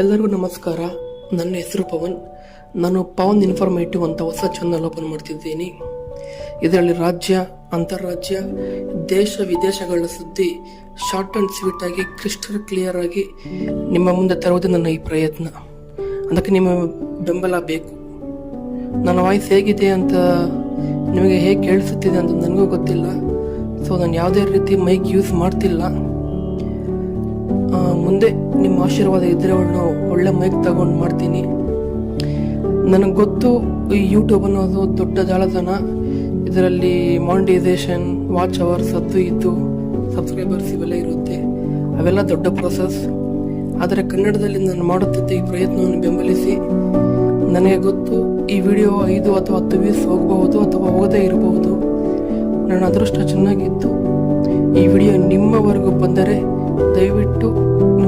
ಎಲ್ಲರಿಗೂ ನಮಸ್ಕಾರ. ನನ್ನ ಹೆಸರು ಪವನ್. ನಾನು ಪವನ್ ಇನ್ಫಾರ್ಮೇಟಿವ್ ಅಂತ ಹೊಸ ಚಾನಲ್ ಓಪನ್ ಮಾಡ್ತಿದ್ದೀನಿ. ಇದರಲ್ಲಿ ರಾಜ್ಯ, ಅಂತಾರಾಜ್ಯ, ದೇಶ ವಿದೇಶಗಳ ಸುದ್ದಿ ಶಾರ್ಟ್ ಆ್ಯಂಡ್ ಸ್ವೀಟ್ ಆಗಿ ಕ್ರಿಸ್ಟಲ್ ಕ್ಲಿಯರ್ ಆಗಿ ನಿಮ್ಮ ಮುಂದೆ ತರುವುದು ನನ್ನ ಈ ಪ್ರಯತ್ನ. ಅದಕ್ಕೆ ನಿಮ್ಮ ಬೆಂಬಲ ಬೇಕು. ನನ್ನ ವಾಯ್ಸ್ ಹೇಗಿದೆ ಅಂತ ನಿಮಗೆ ಹೇಗೆ ಕೇಳಿಸುತ್ತಿದೆ ಅಂತ ನನಗೂ ಗೊತ್ತಿಲ್ಲ. ಸೊ ನಾನು ಯಾವುದೇ ರೀತಿ ಮೈಕ್ ಯೂಸ್ ಮಾಡ್ತಿಲ್ಲ. ಮುಂದೆ ನಿಮ್ಮ ಆಶೀರ್ವಾದ ಇದ್ದರೆ ಒಳ್ಳೆ ಮೈಕ್ ತಗೊಂಡು ಮಾಡ್ತೀನಿ. ನನಗೆ ಗೊತ್ತು, ಈ ಯೂಟ್ಯೂಬ್ ಅನ್ನೋದು ದೊಡ್ಡ ಜಾಲತಾಣ. ಇದರಲ್ಲಿ ಮಾನಿಟೈಸೇಷನ್, ವಾಚ್ ಅವರ್ಸ್, ಇದು ಸಬ್ಸ್ಕ್ರೈಬರ್ಸ್ ಇವೆಲ್ಲ ಇರುತ್ತೆ. ಅವೆಲ್ಲ ದೊಡ್ಡ ಪ್ರೊಸೆಸ್. ಆದರೆ ಕನ್ನಡದಲ್ಲಿ ನಾನು ಮಾಡುತ್ತಿದ್ದ ಈ ಪ್ರಯತ್ನವನ್ನು ಬೆಂಬಲಿಸಿ. ನನಗೆ ಗೊತ್ತು, ಈ ವಿಡಿಯೋ 5 ಅಥವಾ 10 ವ್ಯೂಸ್ ಹೋಗಬಹುದು ಅಥವಾ ಹೋಗದೇ ಇರಬಹುದು. ನನ್ನ ಅದೃಷ್ಟ ಚೆನ್ನಾಗಿತ್ತು. ಈ ವಿಡಿಯೋ ನಿಮ್ಮವರೆಗೂ ಬಂದರೆ ದಯವಿಟ್ಟು